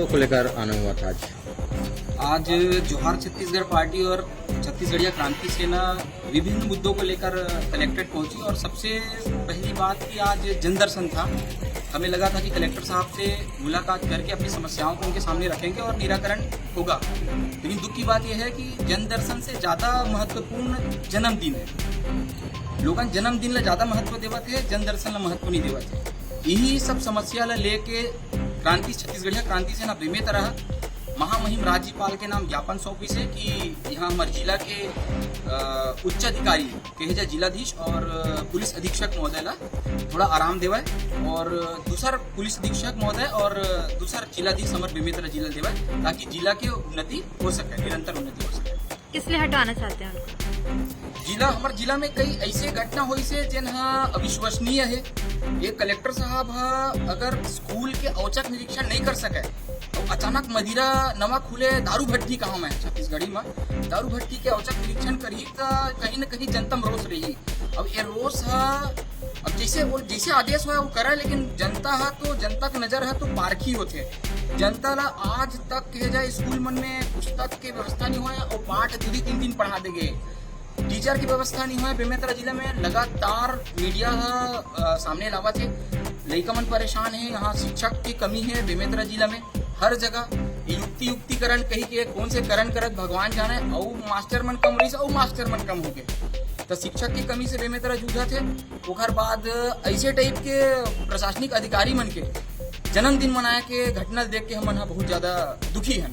मुद्दों को लेकर आना हुआ था आज जोहार छत्तीसगढ़ पार्टी और छत्तीसगढ़िया क्रांति सेना विभिन्न मुद्दों को लेकर कलेक्ट्रेट पहुंची और सबसे पहली बात कि आज जनदर्शन था। हमें लगा था कि कलेक्टर साहब से मुलाकात करके अपनी समस्याओं को उनके सामने रखेंगे और निराकरण होगा, लेकिन दुख की बात यह है कि जनदर्शन से ज़्यादा महत्वपूर्ण जन्मदिन है। लोग जन्मदिन ला ज़्यादा महत्व देवत है, जनदर्शन ला महत्व नहीं देवत है। यही सब समस्या ला लेके क्रांति छत्तीसगढ़िया क्रांति सेना प्रेमित रहा महामहिम राज्यपाल के नाम ज्ञापन सौंपी से कि यहाँ हमारे जिला के उच्च अधिकारी कहे जिलाधीश और पुलिस अधीक्षक महोदय ला थोड़ा आराम देवाए और दूसर पुलिस अधीक्षक महोदय और दूसर जिलाधीश हमारे बेमेतरा जिला देवाए ताकि जिला की उन्नति हो सके, निरंतर उन्नति हो सके। किस लिए हटाना चाहते हैं उनको? हमारे जिला में कई ऐसे घटना हुई से जिन अविश्वसनीय है। एक कलेक्टर साहब अगर स्कूल के औचक निरीक्षण नहीं कर सके तो अचानक मदिरा नवा खुले दारू भट्टी कहाँ में छत्तीसगढ़ी में दारू भट्टी के औचक निरीक्षण करी तो कहीं न कहीं जनता में रोष रही। अब ये रोष अब जैसे आदेश हुआ वो करा, लेकिन जनता है तो जनता की नजर है तो पारखी होते जनता ला आज तक कहे जाए स्कूल मन में पुस्तक की व्यवस्था नहीं हुआ और पाठ 2-3 पढ़ा देंगे, टीचर की व्यवस्था नहीं हुआ। बेमेतरा जिले में लगातार मीडिया सामने लावा थे, लड़का मन परेशान है, यहाँ शिक्षक की कमी है बेमेतरा जिला में हर जगह युक्तिकरण कही के कौन से करण करत भगवान जाने और मास्टर मन कम रही और मास्टर मन कम हो गए तो शिक्षक की कमी से बेमेतरा जूझा थे। ओकर बाद ऐसे टाइप के प्रशासनिक अधिकारी मन के जन्मदिन मनाए के घटना देख के हम बहुत ज्यादा दुखी हैं।